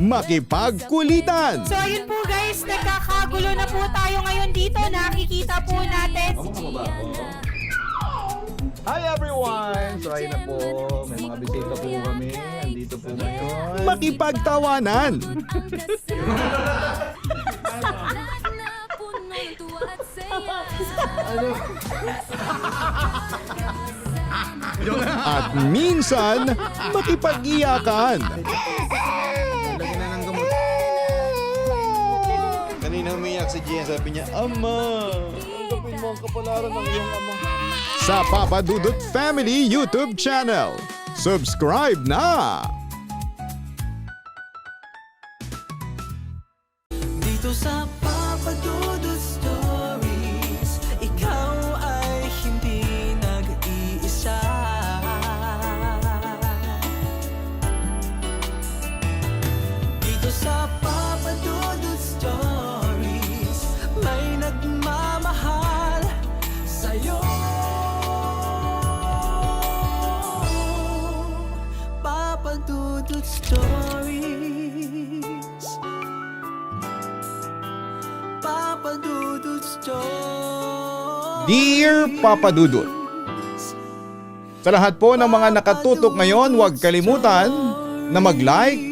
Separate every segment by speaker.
Speaker 1: makipagkulitan.
Speaker 2: So ayun po guys, nagkakagulo na po tayo ngayon dito. Nakikita po natin.
Speaker 3: Hi everyone! So ayun na po, may mga bisita po kami. Andito po ngayon.
Speaker 1: Makipagtawanan. At minsan, makipag-iyakan.
Speaker 3: Lagyan na ng gamot. Kanina umiyak si Gian, sabi niya, Ama, tanggapin mo ang kapalaran ng iyong ama.
Speaker 1: Sa Papa Dudut Family YouTube channel. Subscribe na!
Speaker 4: Dito sa Papa Dudut Stories, ikaw ay hindi nag-iisa. Dito sa Papa Dudut Stories, may nagmamahal sa'yo. Papa Dudut Stories, Papa Dudut Stories.
Speaker 1: Dear Papa Dudut, sa lahat po ng mga nakatutok ngayon, huwag kalimutan na mag-like,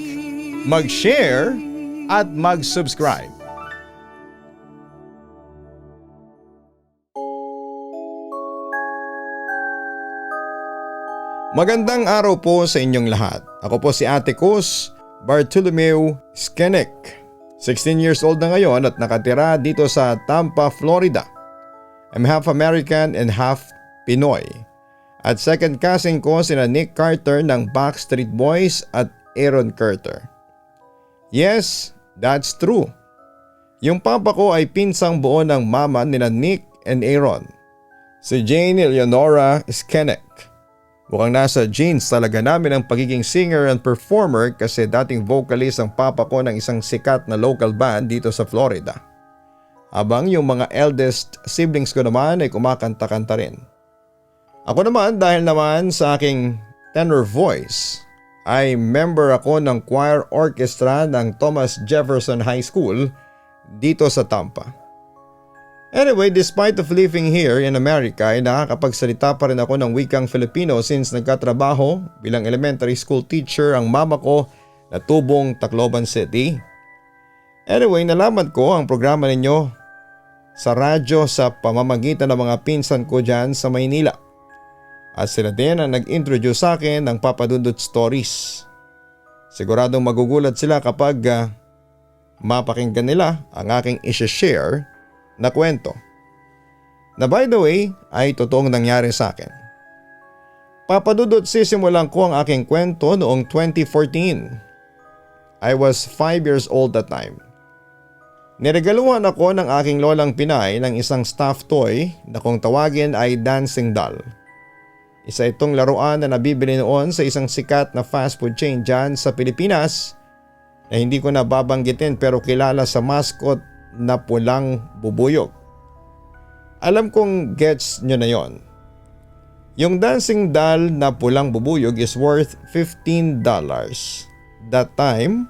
Speaker 1: mag-share, at mag-subscribe. Magandang araw po sa inyong lahat. Ako po si Ate Cos Bartolomeo Skenek. 16 years old na ngayon at nakatira dito sa Tampa, Florida. I'm half American and half Pinoy. At second cousin ko sina Nick Carter ng Backstreet Boys at Aaron Carter. Yes, that's true. Yung papa ko ay pinsang buo ng mama nila Nick and Aaron. Si Jane Eleonora Skenek. Mukhang nasa genes talaga namin ang pagiging singer and performer kasi dating vocalist ang papa ko ng isang sikat na local band dito sa Florida. Habang yung mga eldest siblings ko naman ay kumakanta-kanta rin. Ako naman dahil naman sa aking tenor voice ay member ako ng choir orchestra ng Thomas Jefferson High School dito sa Tampa. Anyway, despite of living here in America ay nakakapagsalita pa rin ako ng wikang Filipino since nagkatrabaho bilang elementary school teacher ang mama ko na tubong Tacloban City. Anyway, nalaman ko ang programa ninyo sa radyo sa pamamagitan ng mga pinsan ko dyan sa Maynila. At sila din ang nag-introduce sa akin ng Papa Dudut Stories. Siguradong magugulat sila kapag mapakinggan nila ang aking isi-share na kwento. Na by the way ay totoong nangyari sa akin. Papa Dudut, sisimulan ko ang aking kwento noong 2014. I was 5 years old that time. Niregaluhan ako ng aking lolang Pinay ng isang stuffed toy na kung tawagin ay dancing doll. Isa itong laruan na nabibili noon sa isang sikat na fast food chain dyan sa Pilipinas na hindi ko na babanggitin pero kilala sa mascot na pulang bubuyog. Alam kong gets nyo na yon. Yung dancing doll na pulang bubuyog is worth $15 that time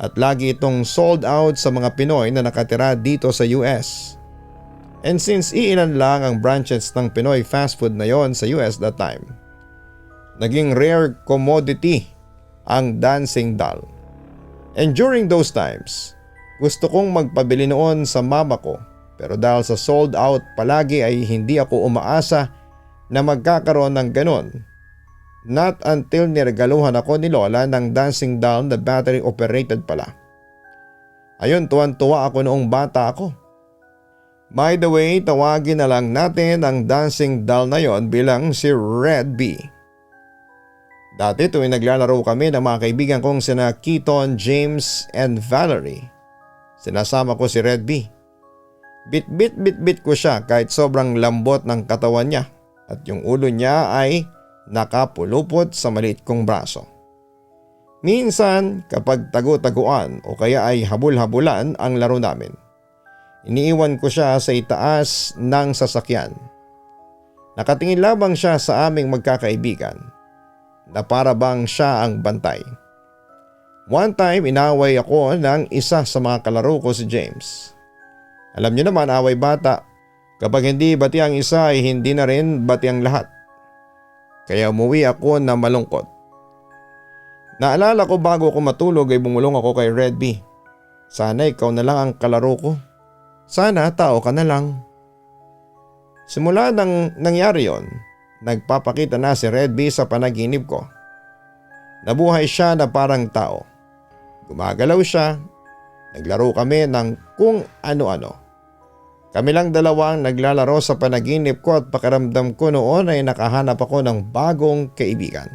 Speaker 1: at lagi itong sold out sa mga Pinoy na nakatira dito sa US. And since iilan lang ang branches ng Pinoy fast food na yon sa US that time, naging rare commodity ang dancing doll. And during those times, gusto kong magpabili noon sa mama ko pero dahil sa sold out palagi ay hindi ako umaasa na magkakaroon ng ganon. Not until niregaluhan ako ni Lola ng dancing doll na battery operated pala. Ayun, tuwan-tuwa ako noong bata ako. By the way, tawagin na lang natin ang dancing doll na yon bilang si Red B. Dati tuwing naglalaro kami ng mga kaibigan kong sina Keaton, James, and Valerie, sinasama ko si Red B. Bit ko siya kahit sobrang lambot ng katawan niya at yung ulo niya ay nakapulupot sa maliit kong braso. Minsan kapag tagu-taguan o kaya ay habul-habulan ang laro namin, iniiwan ko siya sa itaas ng sasakyan. Nakatingin lamang siya sa aming magkakaibigan na para bang siya ang bantay. One time inaway ako ng isa sa mga kalaro ko si James. Alam niyo naman, away bata. Kapag hindi bati ang isa ay hindi na rin bati ang lahat. Kaya umuwi ako na malungkot. Naalala ko bago ako matulog ay bumulong ako kay Red B. Sana ikaw na lang ang kalaro ko. Sana tao ka na lang. Simula nang nangyari yon, nagpapakita na si Red B sa panaginip ko. Nabuhay siya na parang tao. Gumagalaw siya. Naglaro kami ng kung ano-ano. Kami lang dalawang naglalaro sa panaginip ko at pakiramdam ko noon ay nakahanap ako ng bagong kaibigan.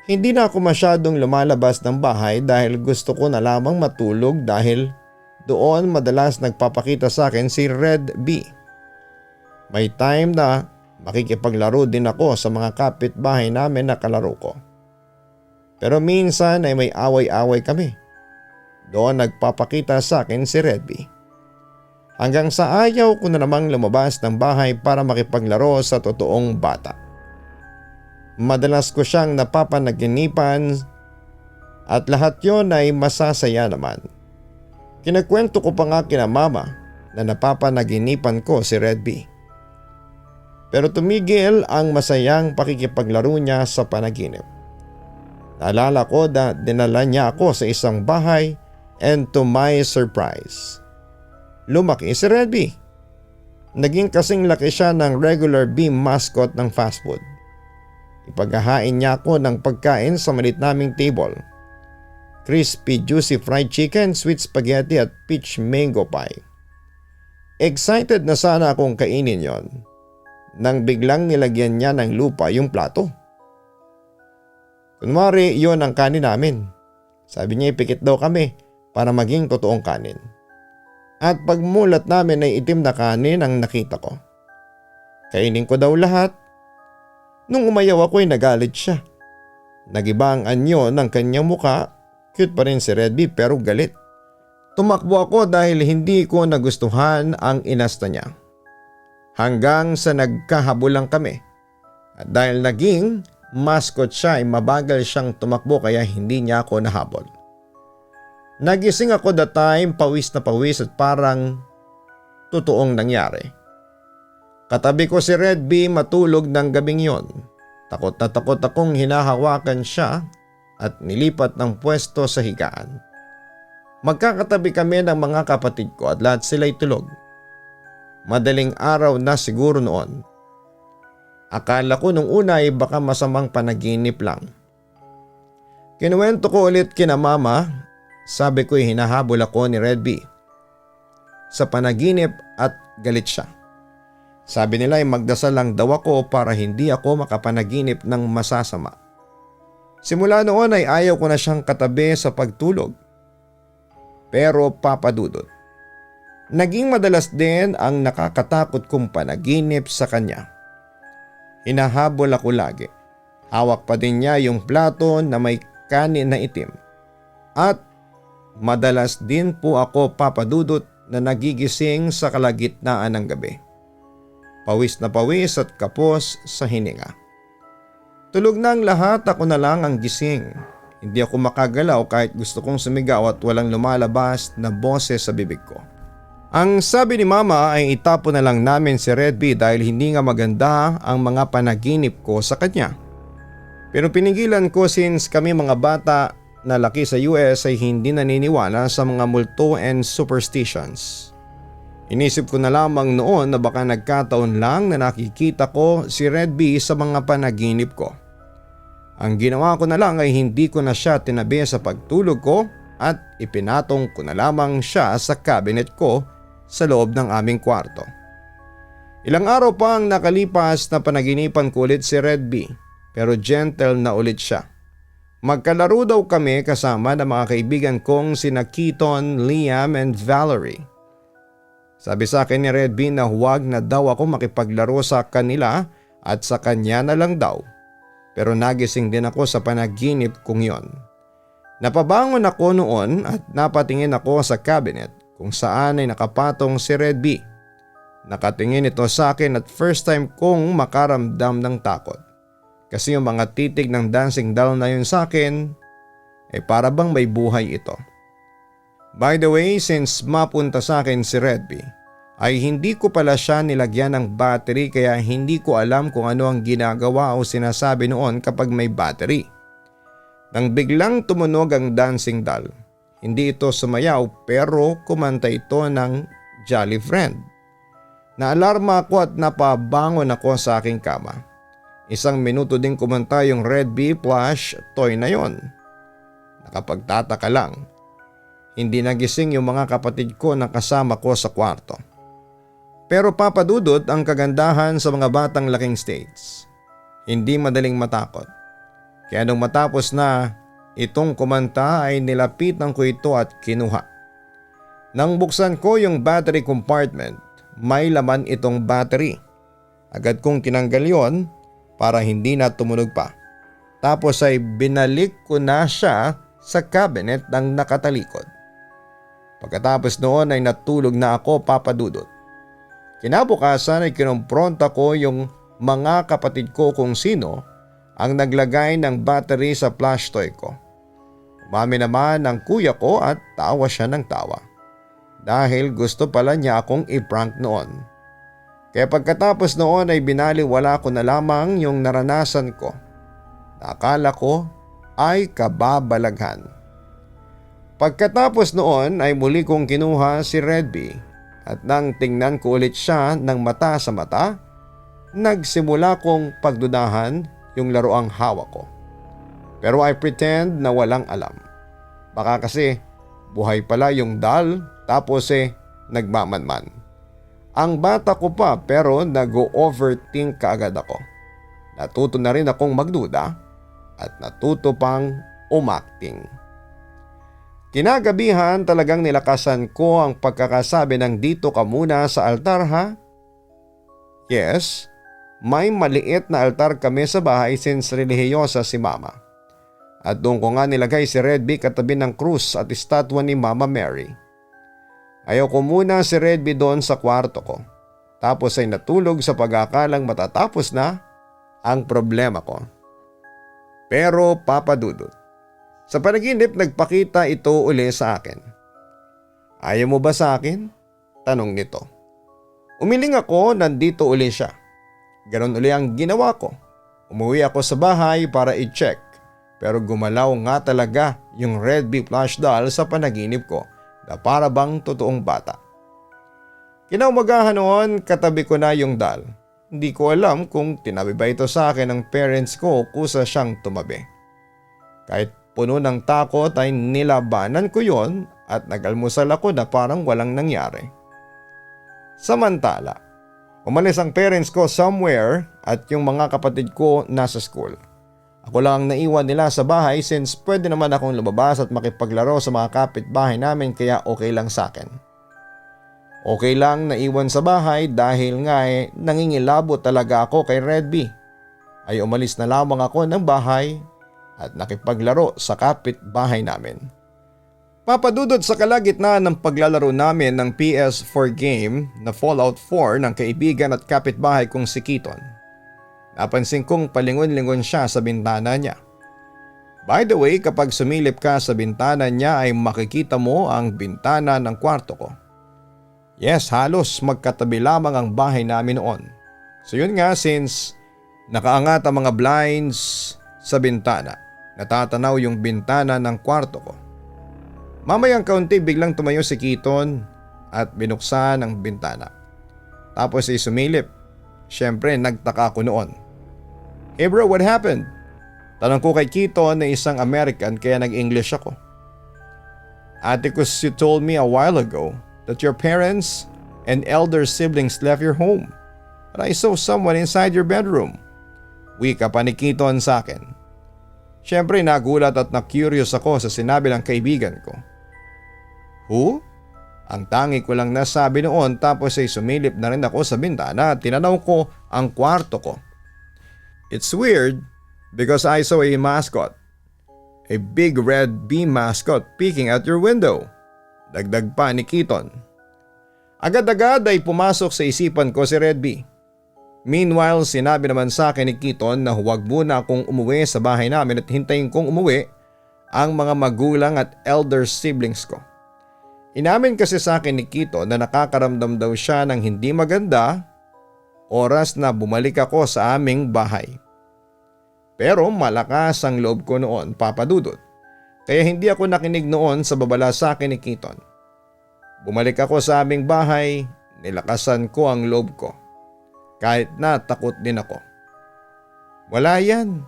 Speaker 1: Hindi na ako masyadong lumalabas ng bahay dahil gusto ko na lamang matulog dahil doon madalas nagpapakita sa akin si Red B. May time na makikipaglaro din ako sa mga kapitbahay namin na kalaro ko. Pero minsan ay may away-away kami. Doon nagpapakita sa akin si Red B. Hanggang sa ayaw ko na namang lumabas ng bahay para makipaglaro sa totoong bata. Madalas ko siyang napapanaginipan at lahat yon ay masasaya naman. Kinakwento ko pa nga kina mama na napapanaginipan ko si Red B. Pero tumigil ang masayang pakikipaglaro niya sa panaginip. Naalala ko na dinala niya ako sa isang bahay and to my surprise, lumaki si Red B. Naging kasing laki siya ng regular B mascot ng fast food. Ipaghahain niya ako ng pagkain sa maliit naming table. Crispy juicy fried chicken, sweet spaghetti at peach mango pie. Excited na sana akong kainin yon nang biglang nilagyan niya ng lupa yung plato. Kunwari yon ang kanin namin. Sabi niya ipikit daw kami para maging totoong kanin. At pagmulat namin ay itim na kanin ang nakita ko. Kainin ko daw lahat. Nung umayaw ako ay nagalit siya. Nagiba ang anyo ng kanyang muka. Cute pa rin si Red B pero galit. Tumakbo ako dahil hindi ko nagustuhan ang inasta niya. Hanggang sa nagkahabulan kami. At dahil naging mascot siya ay mabagal siyang tumakbo kaya hindi niya ako nahabol. Nagising ako that time, pawis na pawis at parang totoong nangyari. Katabi ko si Red B matulog ng gabing yon. Takot na takot akong hinahawakan siya at nilipat ng pwesto sa higaan. Magkakatabi kami ng mga kapatid ko at lahat sila'y tulog. Madaling araw na siguro noon. Akala ko nung una ay baka masamang panaginip lang. Kinuwento ko ulit kina mama, sabi ko'y hinahabol ako ni Red B. Sa panaginip at galit siya. Sabi nila ay magdasal lang daw ako para hindi ako makapanaginip ng masasama. Simula noon ay ayaw ko na siyang katabi sa pagtulog. Pero papadudot, naging madalas din ang nakakatakot kong panaginip sa kanya. Hinahabol ako lagi. Hawak pa din niya yung plato na may kanin na itim. At madalas din po ako papadudot na nagigising sa kalagitnaan ng gabi. Pawis na pawis at kapos sa hininga. Tulog na ang lahat, ako na lang ang gising. Hindi ako makagalaw kahit gusto kong sumigaw at walang lumalabas na boses sa bibig ko. Ang sabi ni mama ay itapon na lang namin si Red B dahil hindi nga maganda ang mga panaginip ko sa kanya. Pero pinigilan ko since kami mga bata na laki sa US ay hindi naniniwala sa mga multo and superstitions. Inisip ko na lamang noon na baka nagkataon lang na nakikita ko si Red B sa mga panaginip ko. Ang ginawa ko na lang ay hindi ko na siya tinabi sa pagtulog ko at ipinatong ko na lamang siya sa cabinet ko sa loob ng aming kwarto. Ilang araw pa ang nakalipas na panaginipan ko ulit si Red B pero gentle na ulit siya. Magkalaro daw kami kasama ng mga kaibigan kong sina Keaton, Liam and Valerie. Sabi sa akin ni Red B na huwag na daw ako makipaglaro sa kanila at sa kanya na lang daw. Pero nagising din ako sa panaginip kong yon. Napabangon ako noon at napatingin ako sa cabinet kung saan ay nakapatong si Red B. Nakatingin ito sa akin at first time kong makaramdam ng takot. Kasi yung mga titig ng dancing doll na yun sa akin para bang may buhay ito. By the way, since mapunta sa akin si Redby, ay hindi ko pala siya nilagyan ng battery kaya hindi ko alam kung ano ang ginagawa o sinasabi noon kapag may battery. Nang biglang tumunog ang dancing doll, hindi ito sumayaw pero kumanta ito ng Jolly Friend. Naalarma ako at napabangon ako sa aking kama. 1 minuto ding kumanta yung Redby plush toy na yon. Nakapagtataka lang. Hindi nagising yung mga kapatid ko na kasama ko sa kwarto. Pero papadudot ang kagandahan sa mga batang laking states. Hindi madaling matakot. Kaya nung matapos na itong kumanta ay nilapitan ko ito at kinuha. Nang buksan ko yung battery compartment, may laman itong battery. Agad kong tinanggal yon para hindi na tumunog pa. Tapos ay binalik ko na siya sa cabinet ng nakatalikod. Pagkatapos noon ay natulog na ako, papadudot. Kinabukasan ay kinumpronta ko yung mga kapatid ko kung sino ang naglagay ng battery sa plush toy ko. Umami naman ang kuya ko at tawa siya ng tawa. Dahil gusto pala niya akong i-prank noon. Kaya pagkatapos noon ay binaliwala ko na lamang yung naranasan ko. Nakala ko ay kababalaghan. Pagkatapos noon ay muli kong kinuha si Redby at nang tingnan ko ulit siya ng mata sa mata, nagsimula kong pagdudahan yung laruang hawak ko. Pero I pretend na walang alam. Baka kasi buhay pala yung doll tapos nagmamanman. Ang bata ko pa pero nag-overthink kaagad ako. Natuto na rin akong magduda at natuto pang umacting. Kinagabihan talagang nilakasan ko ang pagkakasabi ng dito ka muna sa altar ha? Yes, may maliit na altar kami sa bahay since relihiyosa si mama. At doon ko nga nilagay si Redby katabi ng krus at estatwa ni Mama Mary. Ayaw ko muna si Redby doon sa kwarto ko. Tapos ay natulog sa pag-aakalang matatapos na ang problema ko. Pero papadudot. Sa panaginip nagpakita ito uli sa akin. Ayaw mo ba sa akin? Tanong nito. Umiling ako, nandito uli siya. Ganon uli ang ginawa ko. Umuwi ako sa bahay para i-check. Pero gumalaw nga talaga yung Redby plush doll sa panaginip ko na para bang totoong bata. Kinaumagahan noon katabi ko na yung doll. Hindi ko alam kung tinabi ba ito sa akin ng parents ko o kusa siyang tumabi. Kahit puno ng takot ay nilabanan ko yon at nag-almusal ako na parang walang nangyari. Samantala, umalis ang parents ko somewhere at yung mga kapatid ko nasa school. Ako lang ang naiwan nila sa bahay since pwede naman akong lumabas at makipaglaro sa mga kapitbahay namin kaya okay lang sa akin. Okay lang na iwan sa bahay dahil nga nangingilabo talaga ako kay Redby. Ay umalis na lamang ako ng bahay at nakipaglaro sa kapitbahay namin. Papadudod sa kalagitnaan ng paglalaro namin ng PS4 game na Fallout 4 ng kaibigan at kapitbahay kong si Keaton. Napansin kong palingon-lingon siya sa bintana niya. By the way, kapag sumilip ka sa bintana niya ay makikita mo ang bintana ng kwarto ko. Yes, halos magkatabi lamang ang bahay namin noon. So yun nga, since nakaangat ang mga blinds sa bintana, natatanaw yung bintana ng kwarto ko. Mamayang kaunti biglang tumayo si Keaton at binuksan ang bintana. Tapos ay sumilip. Siyempre nagtaka ko noon. Hey bro, what happened? Tanong ko kay Keaton na isang American kaya nag-English ako. Atticus, you told me a while ago that your parents and elder siblings left your home. But I saw someone inside your bedroom. Wika pa ni Keaton sa akin. Siyempre nagulat at na-curious ako sa sinabi ng kaibigan ko. Who? Ang tangi ko lang nasabi noon tapos ay sumilip na rin ako sa bintana at tinanaw ko ang kwarto ko. It's weird because I saw a mascot. A big red bee mascot peeking at your window. Dagdag pa ni Keaton. Agad-agad ay pumasok sa isipan ko si Redby. Meanwhile, sinabi naman sa akin ni Keaton na huwag muna akong umuwi sa bahay namin at hintayin kong umuwi ang mga magulang at elder siblings ko. Inamin kasi sa akin ni Kito na nakakaramdam daw siya ng hindi maganda oras na bumalik ako sa aming bahay. Pero malakas ang loob ko noon, Papa Dudut, kaya hindi ako nakinig noon sa babala sa akin ni Kiton. Bumalik ako sa aming bahay, nilakasan ko ang loob ko. Kahit na takot din ako. Wala yan.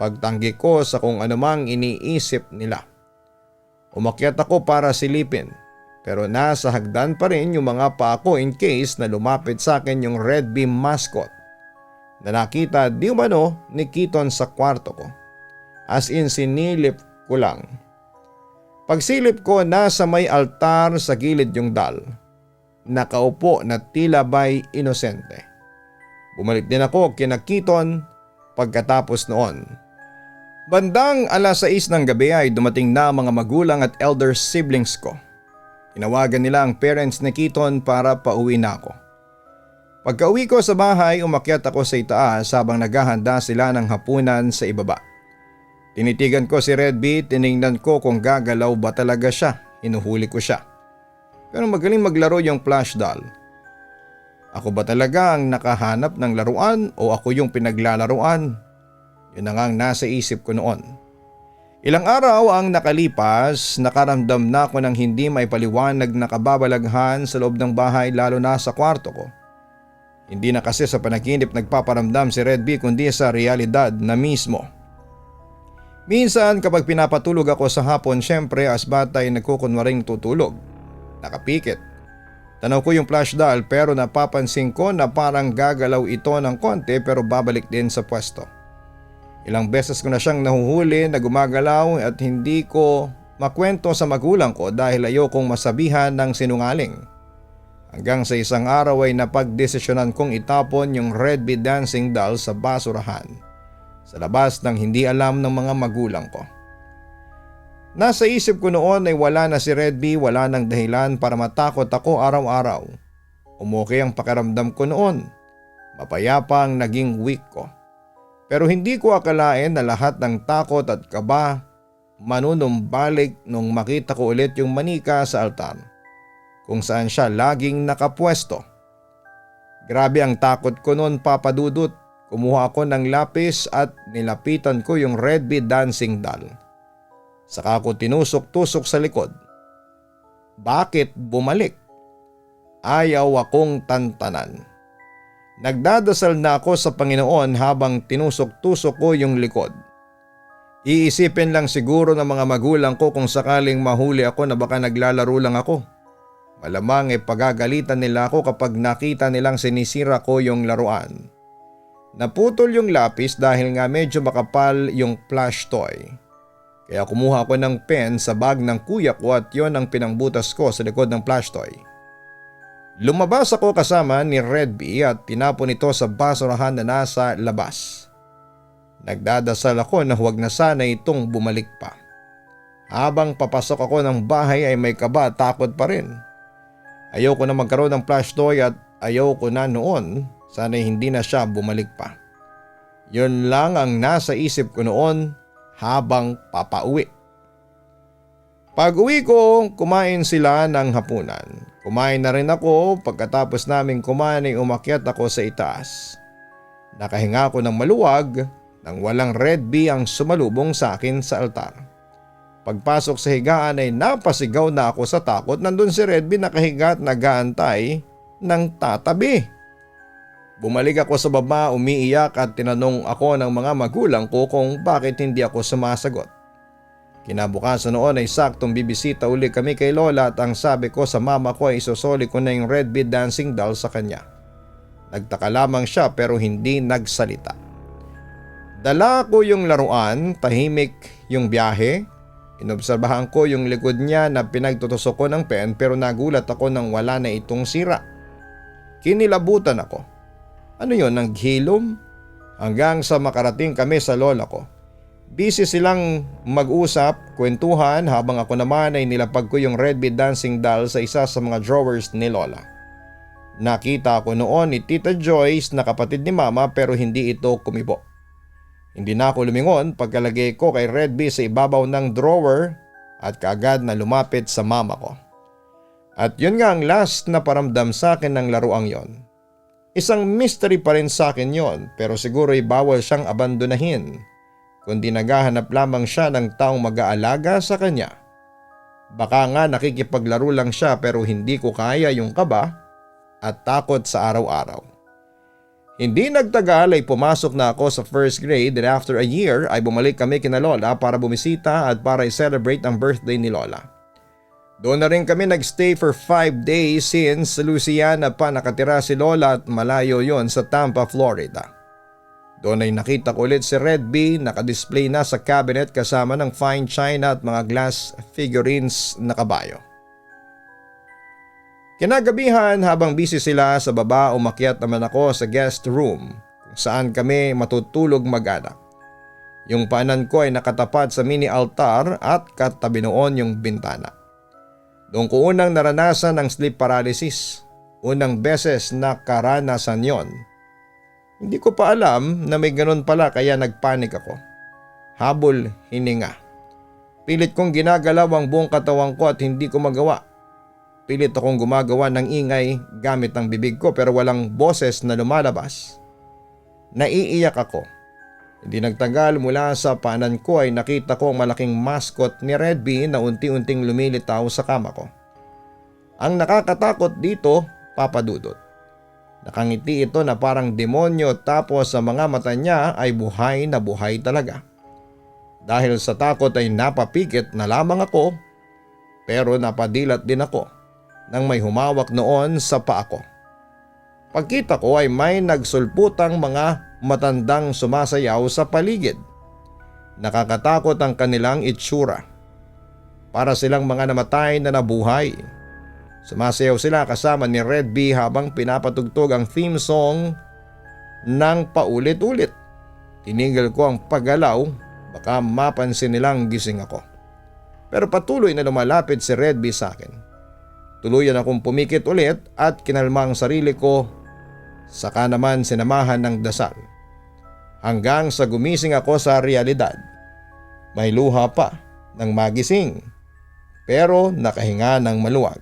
Speaker 1: Pagtanggi ko sa kung anumang iniisip nila. Umakyat ako para silipin, pero nasa hagdan pa rin yung mga paa ko in case na lumapit sa akin yung Red Beam mascot na nakita di umano ni Kiton sa kwarto ko. As in sinilip ko lang. Pagsilip ko, nasa may altar sa gilid yung dal. Nakaupo na tila ba'y inosente. Bumalik din ako kina Kiton pagkatapos noon. Bandang 6:00 ng gabi ay dumating na ang mga magulang at elder siblings ko. Tinawagan nila ang parents ni Kiton para pauwi na ako. Pagka-uwi ko sa bahay, umakyat ako sa itaas habang naghahanda sila ng hapunan sa ibaba. Tinitigan ko si Redby, tiningnan ko kung gagalaw ba talaga siya, hinuhuli ko siya. Pero magaling maglaro yung plush doll. Ako ba talaga ang nakahanap ng laruan o ako yung pinaglalaruan? Yun na nga ang nasa isip ko noon. Ilang araw ang nakalipas, nakaramdam na ako ng hindi may paliwanag na kababalaghan sa loob ng bahay, lalo na sa kwarto ko. Hindi na kasi sa panaginip nagpaparamdam si Redby kundi sa realidad na mismo. Minsan kapag pinapatulog ako sa hapon, syempre as bata ay nagkukunwaring tutulog. Nakapikit. Tanaw ko yung plush doll pero napapansin ko na parang gagalaw ito ng konti pero babalik din sa pwesto. Ilang beses ko na siyang nahuhuli na gumagalaw at hindi ko makwento sa magulang ko dahil ayokong masabihan ng sinungaling. Hanggang sa isang araw ay napagdesisyonan kong itapon yung Redby dancing doll sa basurahan sa labas ng hindi alam ng mga magulang ko. Nasa isip ko noon ay wala na si Redby, wala nang dahilan para matakot ako araw-araw. Umukay ang pakiramdam ko noon. Mapayapa ang naging week ko. Pero hindi ko akalain na lahat ng takot at kaba manunumbalik nung makita ko ulit yung manika sa altar, kung saan siya laging nakapwesto. Grabe ang takot ko noon, Papa Dudut. Kumuha ako ng lapis at nilapitan ko yung Redby dancing doll. Saka ko tinusok-tusok sa likod. Bakit bumalik? Ayaw akong tantanan. Nagdadasal na ako sa Panginoon habang tinusok-tusok ko yung likod. Iisipin lang siguro ng mga magulang ko kung sakaling mahuli ako na baka naglalaro lang ako. Malamang pagagalitan nila ako kapag nakita nilang sinisira ko yung laruan. Naputol yung lapis dahil nga medyo makapal yung plush toy. Kaya kumuha ako ng pen sa bag ng kuya ko at yon ang pinangbutas ko sa likod ng plush toy. Lumabas ako kasama ni Redby at tinapon ito sa basurahan na nasa labas. Nagdadasal ako na huwag na sana itong bumalik pa. Habang papasok ako ng bahay ay may kaba, takot pa rin. Ayaw ko na magkaroon ng plush toy at ayaw ko na noon, sana'y hindi na siya bumalik pa. Yun lang ang nasa isip ko noon habang papauwi. Pag uwi ko, kumain sila ng hapunan. Kumain na rin ako, pagkatapos naming kumain ay umakyat ako sa itaas. Nakahinga ako ng maluwag nang walang Redby ang sumalubong sa akin sa altar. Pagpasok sa higaan ay napasigaw na ako sa takot. Nandun si Redby nakahiga at nag-aantay ng tatabi. Bumalik ako sa baba, umiiyak at tinanong ako ng mga magulang ko kung bakit hindi ako sumasagot. Kinabukasan noon ay saktong bibisita uli kami kay Lola at ang sabi ko sa mama ko ay isosoli ko na yung Redby dancing doll sa kanya. Nagtaka lamang siya pero hindi nagsalita. Dala ko yung laruan, tahimik yung biyahe. Inobserbahan ko yung likod niya na pinagtutusok ko ng pen pero nagulat ako nang wala na itong sira. Kinilabutan ako. Ano yon, naghilom? Hanggang sa makarating kami sa lola ko. Busy silang mag-usap, kwentuhan habang ako naman ay nilapag ko yung Redby dancing doll sa isa sa mga drawers ni Lola. Nakita ko noon ni Tita Joyce na kapatid ni Mama pero hindi ito kumibo. Hindi na ako lumingon pagkalagay ko kay Red B sa ibabaw ng drawer at kaagad na lumapit sa mama ko. At yun nga ang last na paramdam sa akin ng laruang yon. Isang mystery pa rin sa akin yon, pero siguro'y bawal siyang abandonahin, kundi naghahanap lamang siya ng taong mag-aalaga sa kanya. Baka nga nakikipaglaro lang siya pero hindi ko kaya yung kaba at takot sa araw-araw. Hindi nagtagal ay pumasok na ako sa first grade and after a year ay bumalik kami kina Lola para bumisita at para i-celebrate ang birthday ni Lola. Doon na rin kami nagstay for 5 days since sa Louisiana pa nakatira si Lola at malayo yon sa Tampa, Florida. Doon ay nakita ko ulit si Red B nakadisplay na sa cabinet kasama ng fine china at mga glass figurines na kabayo. Kinagabihan habang busy sila sa baba umakyat naman ako sa guest room kung saan kami matutulog mag-anak. Yung paanan ko ay nakatapat sa mini altar at katabi noon yung bintana. Doon ko unang naranasan ang sleep paralysis. Unang beses na karanasan yon. Hindi ko pa alam na may ganun pala kaya nagpanik ako. Habol hininga. Pilit kong ginagalaw ang buong katawan ko at hindi ko magawa. Pilit akong gumagawa ng ingay gamit ang bibig ko pero walang boses na lumalabas. Naiiyak ako. Hindi nagtagal mula sa paanan ko ay nakita ko ang malaking mascot ni Red B na unti-unting lumilitaw sa kama ko. Ang nakakatakot dito, Papa Dudut. Nakangiti ito na parang demonyo tapos sa mga mata niya ay buhay na buhay talaga. Dahil sa takot ay napapikit na lamang ako pero napadilat din ako nang may humawak noon sa paa ko. Pagkita ko ay may nagsulputang mga matandang sumasayaw sa paligid. Nakakatakot ang kanilang itsura. Para silang mga namatay na nabuhay. Sumasayaw sila kasama ni Red B habang pinapatugtog ang theme song ng paulit-ulit. Tinigil ko ang paggalaw, baka mapansin nilang gising ako. Pero patuloy na lumalapit si Red B sa akin. Tuluyan akong pumikit ulit at kinalma ang sarili ko, saka naman sinamahan ng dasal. Hanggang sa gumising ako sa realidad. May luha pa ng magising, pero nakahinga ng maluwag.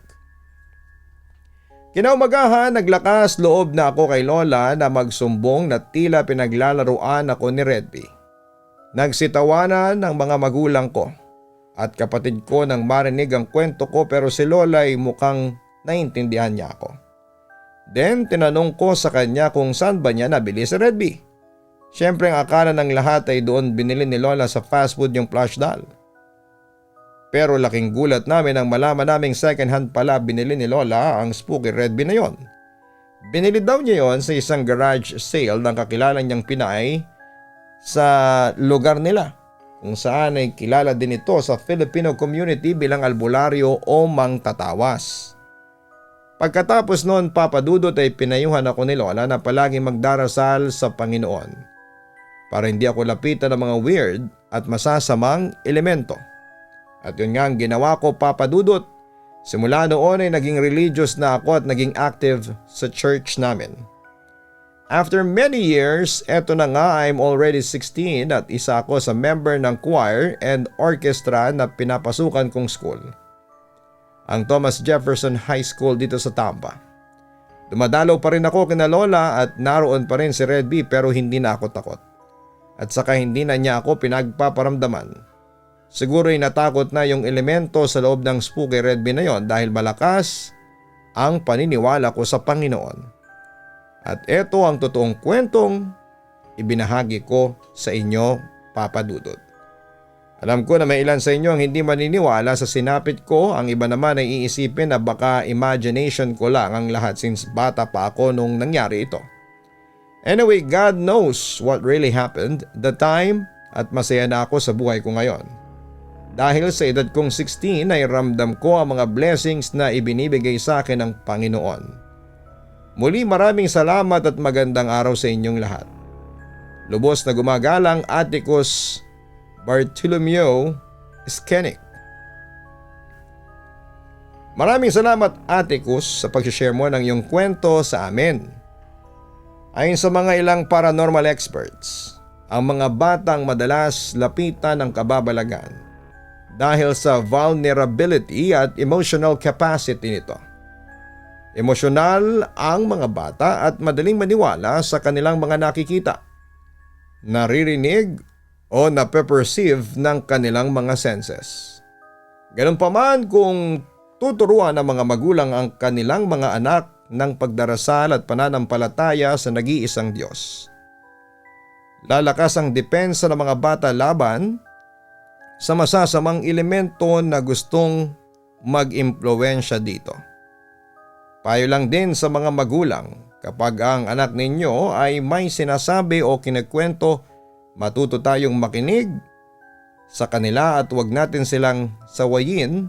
Speaker 1: Kinaumagahan naglakas loob na ako kay Lola na magsumbong na tila pinaglalaruan ako ni Red B. Nagsitawanan ng mga magulang ko at kapatid ko nang marinig ang kwento ko pero si Lola ay mukhang naintindihan niya ako. Then tinanong ko sa kanya kung saan ba niya nabili si Red B. Siyempre ang akala ng lahat ay doon binili ni Lola sa fast food yung plush doll. Pero laking gulat namin nang malaman naming second hand pala binili ni Lola ang spooky Red B na yon. Binili daw niya yon sa isang garage sale ng kakilala niyang Pinay sa lugar nila, kung saan ay kilala din ito sa Filipino community bilang albularyo o mangtatawas. Pagkatapos noon, Papa Dudut, ay pinayuhan ako ni Lola na palaging magdarasal sa Panginoon para hindi ako lapitan ng mga weird at masasamang elemento. At yun nga ang ginawa ko, Papa Dudut. Simula noon ay naging religious na ako at naging active sa church namin. After many years, eto na nga, I'm already 16 at isa ako sa member ng choir and orchestra na pinapasukan kong school. Ang Thomas Jefferson High School dito sa Tampa. Dumadalaw pa rin ako kina Lola at naroon pa rin si Red B pero hindi na ako takot. At saka hindi na niya ako pinagpaparamdaman. Siguro ay natakot na yung elemento sa loob ng spooky Red B na yon dahil malakas ang paniniwala ko sa Panginoon. At ito ang totoong kwentong ibinahagi ko sa inyo, Papa Dudut. Alam ko na may ilan sa inyo ang hindi maniniwala sa sinapit ko, ang iba naman ay iisipin na baka imagination ko lang ang lahat since bata pa ako nung nangyari ito. Anyway, God knows what really happened the time at masaya na ako sa buhay ko ngayon. Dahil sa edad kong 16 ay ramdam ko ang mga blessings na ibinibigay sa akin ng Panginoon. Muli maraming salamat at magandang araw sa inyong lahat. Lubos na gumagalang Atticus Bartolomeo Skenik. Maraming salamat Atticus sa pag-share mo ng iyong kwento sa amin. Ayon sa mga ilang paranormal experts, ang mga batang madalas lapitan ng kababalagan dahil sa vulnerability at emotional capacity nito. Emosyonal ang mga bata at madaling maniwala sa kanilang mga nakikita, naririnig o nape-perceive ng kanilang mga senses. Ganun pa man kung tuturuan ng mga magulang ang kanilang mga anak ng pagdarasal at pananampalataya sa nag-iisang Diyos. Lalakas ang depensa ng mga bata laban sa masasamang elemento na gustong mag-impluwensya dito. Payo lang din sa mga magulang, kapag ang anak ninyo ay may sinasabi o kinikwento, matuto tayong makinig sa kanila at huwag natin silang sawayin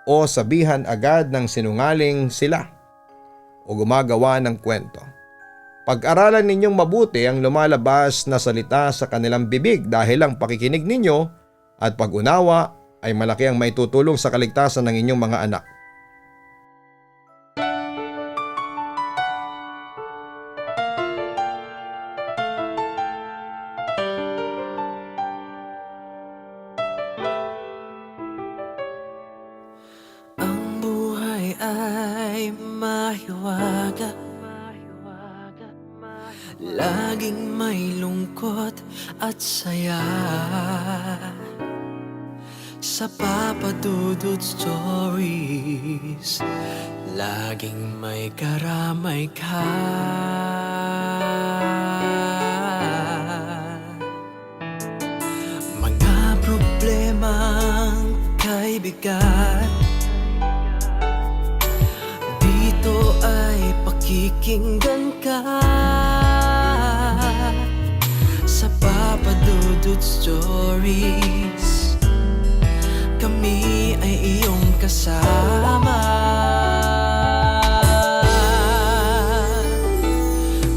Speaker 1: o sabihan agad ng sinungaling sila o gumagawa ng kwento. Pag-aralan ninyong mabuti ang lumalabas na salita sa kanilang bibig dahil ang pakikinig ninyo at pag-unawa ay malaki ang maitutulong sa kaligtasan ng inyong mga anak.
Speaker 4: Ang buhay ay mahiwaga, laging may lungkot at saya. Sa Papa Dudut Stories, laging may karamay ka. Mga problemang kay bigat, dito ay pakikinggan ka. Sa Papa Dudut Stories, kami ay iyong kasama.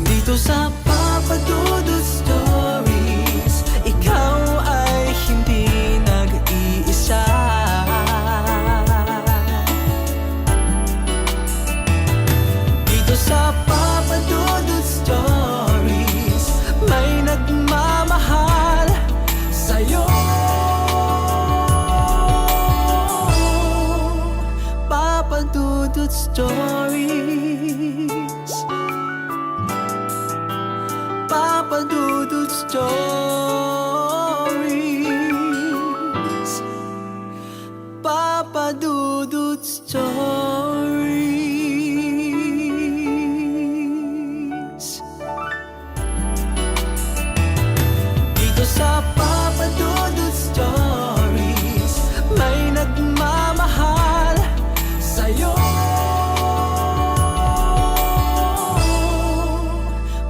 Speaker 4: Dito sa Papa Dudut Stories, ikaw ay hindi nag-iisa. Dito sa Papa Dudut Stories, may nagmamahal sa'yo. Papa Dudut Stories, Papa Dudut Stories, Papa Dudut Stories. Dito sa Papa Dudut Stories, may nagmamahal sa'yo.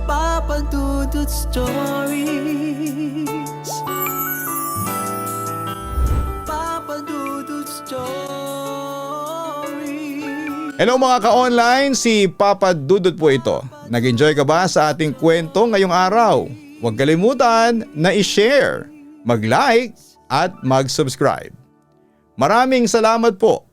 Speaker 4: Papa Dudut Stories, Papa Dudut Stories.
Speaker 1: Hello mga ka-online, si Papa Dudut po ito. Nag-enjoy ka ba sa ating kwento ngayong araw? Huwag kalimutan na i-share, mag-like at mag-subscribe. Maraming salamat po.